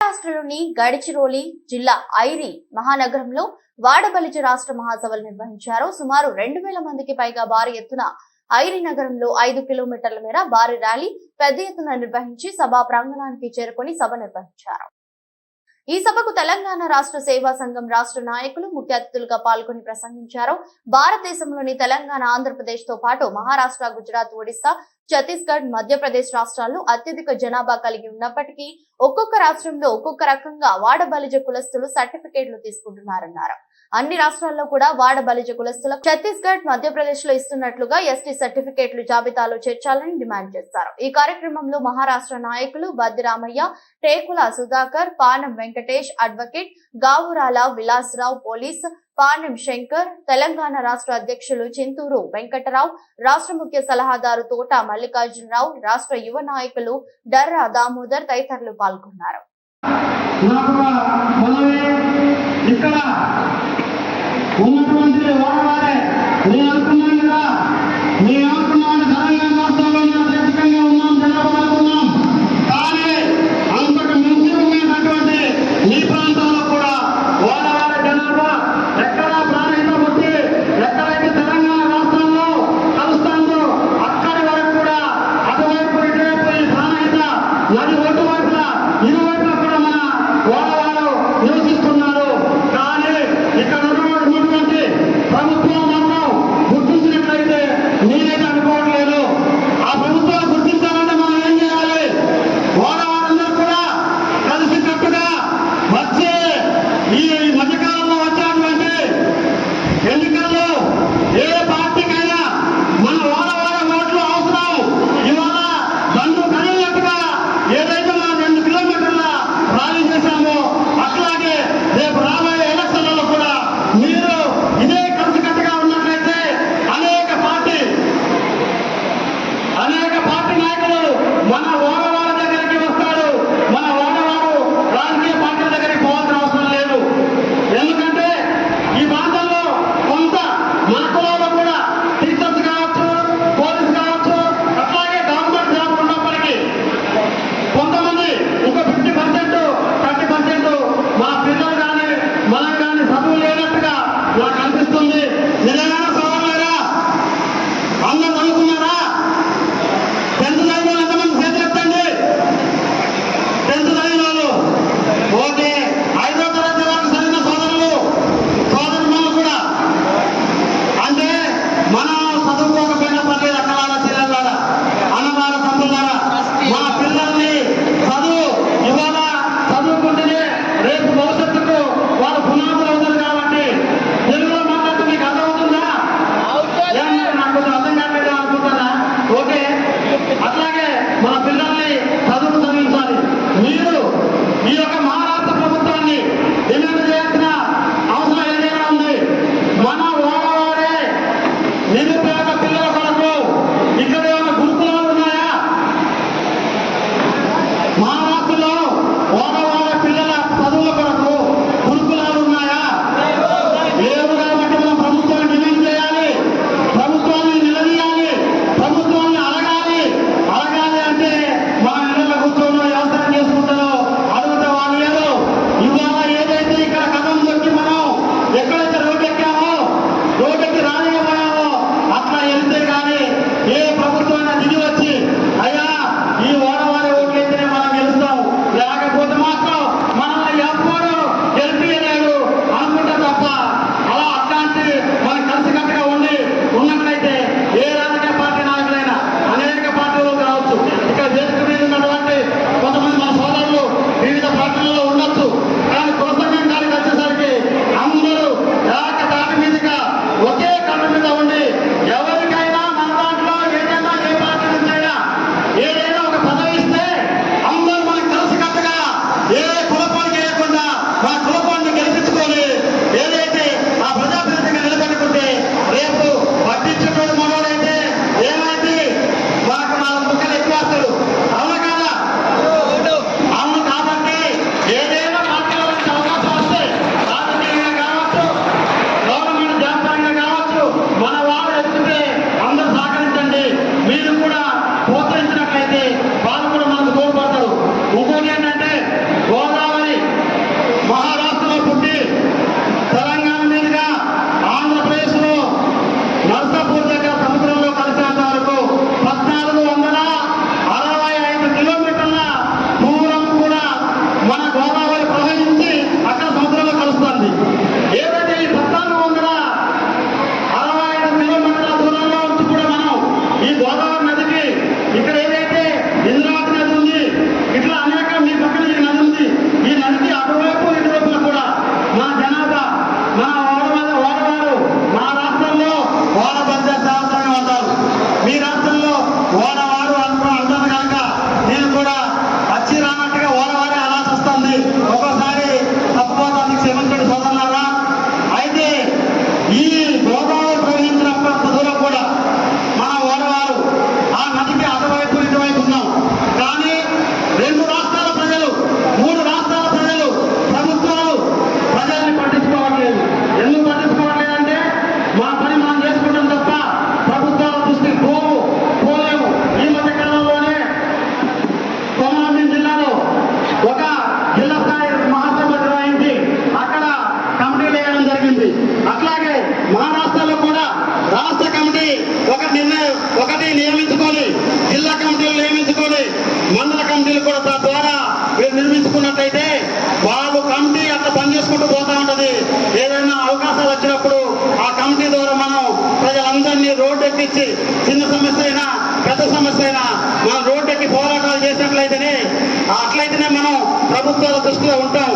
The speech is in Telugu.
మహారాష్ట్రలోని గడిచిరోలి జిల్లా ఐరి మహానగరంలో వాడబలిజ రాష్ట్ర మహాసభలు నిర్వహించారు. సుమారు 2000 మందికి పైగా భారీ ఎత్తున ఐరి నగరంలో 5 కిలోమీటర్ల మేర భారీ ర్యాలీ పెద్ద ఎత్తున నిర్వహించి సభా ప్రాంగణానికి చేరుకొని సభ నిర్వహించారు. ఈ సభకు తెలంగాణ రాష్ట్ర సేవా సంఘం రాష్ట్ర నాయకులు ముఖ్య అతిథులుగా పాల్గొని ప్రసంగించారు. భారతదేశంలోని తెలంగాణ, ఆంధ్రప్రదేశ్ తో పాటు మహారాష్ట్ర, గుజరాత్, ఒడిశా, ఛత్తీస్గఢ్, మధ్యప్రదేశ్ రాష్ట్రాల్లో అత్యధిక జనాభా కలిగి ఉన్నప్పటికీ ఒక్కొక్క రాష్ట్రంలో ఒక్కొక్క రకంగా వాడబలిజ కులస్తులు సర్టిఫికేట్లు తీసుకుంటున్నారన్నారు. అన్ని రాష్ట్రాల్లో కూడా వాడబలిజ కులస్తులకు ఛత్తీస్గఢ్, మధ్యప్రదేశ్ లో ఇస్తున్నట్లుగా ఎస్టీ సర్టిఫికేట్లు జాబితాలో చేర్చాలని డిమాండ్ చేశారు. ఈ కార్యక్రమంలో మహారాష్ట్ర నాయకులు బద్దిరామయ్య, టేకుల సుధాకర్, పానం వెంకటేష్, అడ్వకేట్ గావురాల విలాసరావు, పోలీస్ పానం శంకర్, తెలంగాణ రాష్ట్ర అధ్యక్షులు చింతూరు వెంకటరావు, రాష్ట్ర ముఖ్య సలహాదారు తోట మల్లికార్జునరావు, రాష్ట్ర యువ నాయకులు డర్రా దామోదర్ తదితరులు పాల్గొన్నారు. అడగట వాళ్ళు ఏదో ఒకసారి తప్పుకోవడానికి క్షమించండి సోదరులారా. అయితే ఈ గోదావరి ప్రవహించినంత దూరం కూడా మన ఓడవారు ఆ నదికి అటువైపు ఇటువైపు ఉన్నాం. కానీ 2 రాష్ట్రాల ప్రజలు 3 రాష్ట్రాల ప్రజలు ప్రభుత్వాలు ప్రజల్ని పట్టించుకోవట్లేదు. ఎందుకు పట్టించుకోవట్లేదంటే మా పని మనం చేసుకుంటాం తప్ప ప్రభుత్వాల దృష్టి పోలేము. ఈ మధ్య కాలంలోనే కొమరంభీం జిల్లాలో ఒక జిల్లా స్థాయి మహాసభ నిర్వహించి అక్కడ కమిటీలు వేయడం జరిగింది. అట్లాగే మహారాష్ట్రలో కూడా రాష్ట్ర కమిటీ ఒకటి నియమించుకొని జిల్లా కమిటీలు నియమించుకొని మండల కమిటీలు కూడా తద్వారా మీరు నిర్మించుకున్నట్టయితే వాళ్ళు కమిటీ అట్లా పనిచేసుకుంటూ పోతా ఉంటది. ఏదైనా అవకాశాలు వచ్చినప్పుడు ఆ కమిటీ ద్వారా మనం ప్రజలందరినీ రోడ్డు ఎక్కించి చిన్న సమస్య అయినా పెద్ద సమస్య అయినా మనం రోడ్డు ఎక్కి పోరాటాలు చేసినట్లయితేనే అట్లయితేనే మనం ప్రభుత్వాల దృష్టిలో ఉంటాం.